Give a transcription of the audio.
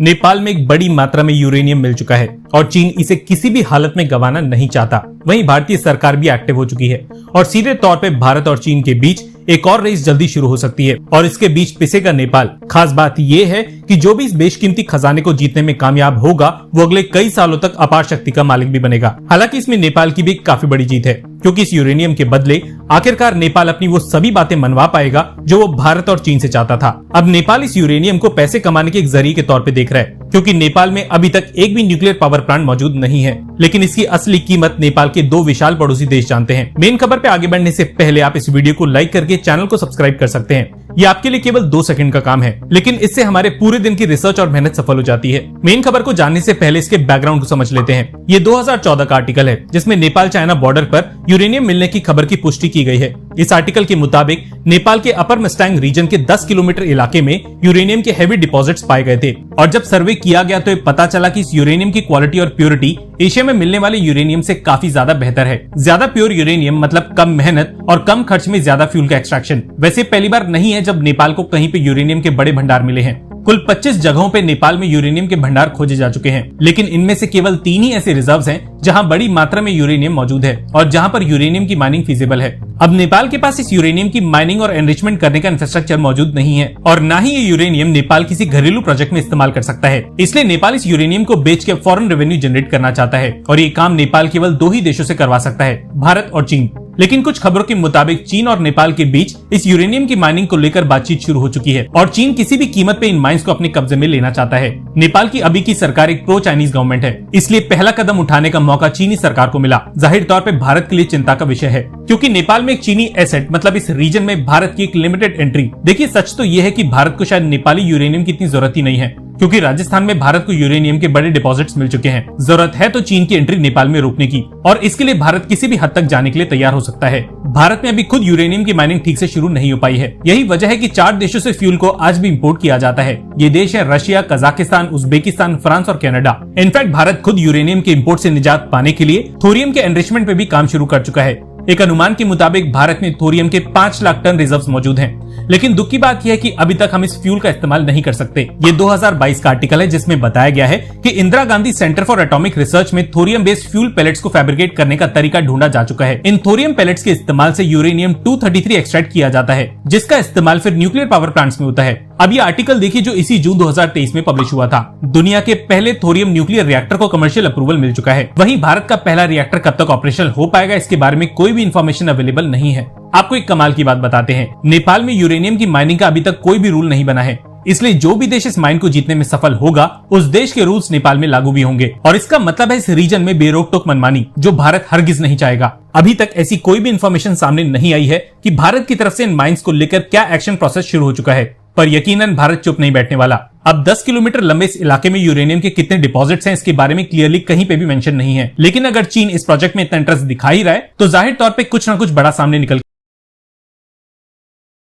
नेपाल में एक बड़ी मात्रा में यूरेनियम मिल चुका है और चीन इसे किसी भी हालत में गंवाना नहीं चाहता। वहीं भारतीय सरकार भी एक्टिव हो चुकी है और सीधे तौर पे भारत और चीन के बीच एक और रेस जल्दी शुरू हो सकती है और इसके बीच पिसेगा नेपाल। खास बात यह है कि जो भी इस बेशकीमती खजाने को जीतने में कामयाब होगा वो अगले कई सालों तक अपार शक्ति का मालिक भी बनेगा। हालांकि इसमें नेपाल की भी काफी बड़ी जीत है, क्योंकि इस यूरेनियम के बदले आखिरकार नेपाल अपनी वो सभी बातें मनवा पाएगा जो वो भारत और चीन से चाहता था। अब नेपाल इस यूरेनियम को पैसे कमाने के एक जरिए के तौर पे देख रहा है, क्योंकि नेपाल में अभी तक एक भी न्यूक्लियर पावर प्लांट मौजूद नहीं है, लेकिन इसकी असली कीमत नेपाल के दो विशाल पड़ोसी देश जानते हैं। मेन खबर पे आगे बढ़ने से पहले आप इस वीडियो को लाइक करके चैनल को सब्सक्राइब कर सकते हैं। ये आपके लिए केवल 2 सेकंड का काम है, लेकिन इससे हमारे पूरे दिन की रिसर्च और मेहनत सफल हो जाती है। मेन खबर को जानने से पहले इसके बैकग्राउंड को समझ लेते हैं। ये 2014 का आर्टिकल है जिसमें नेपाल चाइना बॉर्डर पर यूरेनियम मिलने की खबर की पुष्टि की गई है। इस आर्टिकल के मुताबिक नेपाल के अपर मस्टैंग रीजन के 10 किलोमीटर इलाके में यूरेनियम के हेवी डिपॉजिट्स पाए गए थे और जब सर्वे किया गया तो पता चला कि इस यूरेनियम की क्वालिटी और प्योरिटी एशिया में मिलने वाले यूरेनियम से काफी ज्यादा बेहतर है। ज्यादा प्योर यूरेनियम मतलब कम मेहनत और कम खर्च में ज्यादा फ्यूल का एक्सट्रैक्शन। वैसे पहली बार नहीं है जब नेपाल को कहीं पे यूरेनियम के बड़े भंडार मिले हैं। कुल 25 जगहों पे नेपाल में यूरेनियम के भंडार खोजे जा चुके हैं, लेकिन इनमें से केवल 3 ही ऐसे रिजर्व्स हैं जहां बड़ी मात्रा में यूरेनियम मौजूद है और जहां पर यूरेनियम की माइनिंग फीजिबल है। अब नेपाल के पास इस यूरेनियम की माइनिंग और एनरिचमेंट करने का इंफ्रास्ट्रक्चर मौजूद नहीं है और न ही ये यूरेनियम नेपाल किसी घरेलू प्रोजेक्ट में इस्तेमाल कर सकता है। इसलिए नेपाल इस यूरेनियम को बेच के फॉरेन रेवेन्यू जनरेट करना चाहता है और ये काम नेपाल केवल 2 ही देशों से करवा सकता है, भारत और चीन। लेकिन कुछ खबरों के मुताबिक चीन और नेपाल के बीच इस यूरेनियम की माइनिंग को लेकर बातचीत शुरू हो चुकी है और चीन किसी भी कीमत पे इन माइंस को अपने कब्जे में लेना चाहता है। नेपाल की अभी की सरकार एक प्रो चाइनीज गवर्नमेंट है, इसलिए पहला कदम उठाने का मौका चीनी सरकार को मिला। जाहिर तौर पे भारत के लिए चिंता का विषय है, क्योंकि नेपाल में एक चीनी एसेट मतलब इस रीजन में भारत की एक लिमिटेड एंट्री। देखिए सच तो यह है कि भारत को शायद नेपाली यूरेनियम की इतनी जरूरत ही नहीं है, क्योंकि राजस्थान में भारत को यूरेनियम के बड़े डिपॉजिट्स मिल चुके हैं। जरूरत है तो चीन की एंट्री नेपाल में रोकने की, और इसके लिए भारत किसी भी हद तक जाने के लिए तैयार हो सकता है। भारत में अभी खुद यूरेनियम की माइनिंग ठीक से शुरू नहीं हो पाई है। यही वजह है कि 4 देशों से फ्यूल को आज भी इंपोर्ट किया जाता है। ये देश है रशिया, कजाकिस्तान, उज्बेकिस्तान, फ्रांस और कनाडा। इनफैक्ट भारत खुद यूरेनियम के इंपोर्ट से निजात पाने के लिए थोरियम के एनरिचमेंट पे भी काम शुरू कर चुका है। एक अनुमान के मुताबिक भारत में थोरियम के 5 लाख टन रिजर्व्स मौजूद हैं। लेकिन दुख की बात यह है कि अभी तक हम इस फ्यूल का इस्तेमाल नहीं कर सकते। ये 2022 का आर्टिकल है जिसमें बताया गया है कि Indira Gandhi centre for atomic research में थोरियम बेस्ड फ्यूल पैलेट्स को फैब्रिकेट करने का तरीका ढूंढा जा चुका है। इन थोरियम पैलेट्स के इस्तेमाल से यूरेनियम 233 एक्सट्रैक्ट किया जाता है, जिसका इस्तेमाल फिर न्यूक्लियर पावर प्लांट्स में होता है। अब ये आर्टिकल देखिए जो इसी जून 2023 में पब्लिश हुआ था। दुनिया के पहले थोरियम न्यूक्लियर रिएक्टर को कमर्शियल अप्रूवल मिल चुका है। वहीं भारत का पहला रिएक्टर कब तक ऑपरेशनल हो पाएगा इसके बारे में कोई भी इन्फॉर्मेशन अवेलेबल नहीं है। आपको एक कमाल की बात बताते हैं, नेपाल में यूरेनियम की माइनिंग का अभी तक कोई भी रूल नहीं बना है, इसलिए जो भी देश इस माइन को जीतने में सफल होगा उस देश के रूल्स नेपाल में लागू भी होंगे। और इसका मतलब है इस रीजन में बेरोक टोक मनमानी, जो भारत हरगिज नहीं चाहेगा। अभी तक ऐसी कोई भी इन्फॉर्मेशन सामने नहीं आई है कि भारत की तरफ से इन माइंस को लेकर क्या एक्शन प्रोसेस शुरू हो चुका है, पर यकीनन भारत चुप नहीं बैठने वाला। अब 10 किलोमीटर लंबे इस इलाके में यूरेनियम के कितने डिपॉजिट्स हैं इसके बारे में क्लियरली कहीं पे भी मेंशन नहीं है, लेकिन अगर चीन इस प्रोजेक्ट में इतना इंटरेस्ट दिखा ही रहा है तो जाहिर तौर पे कुछ ना कुछ बड़ा सामने निकल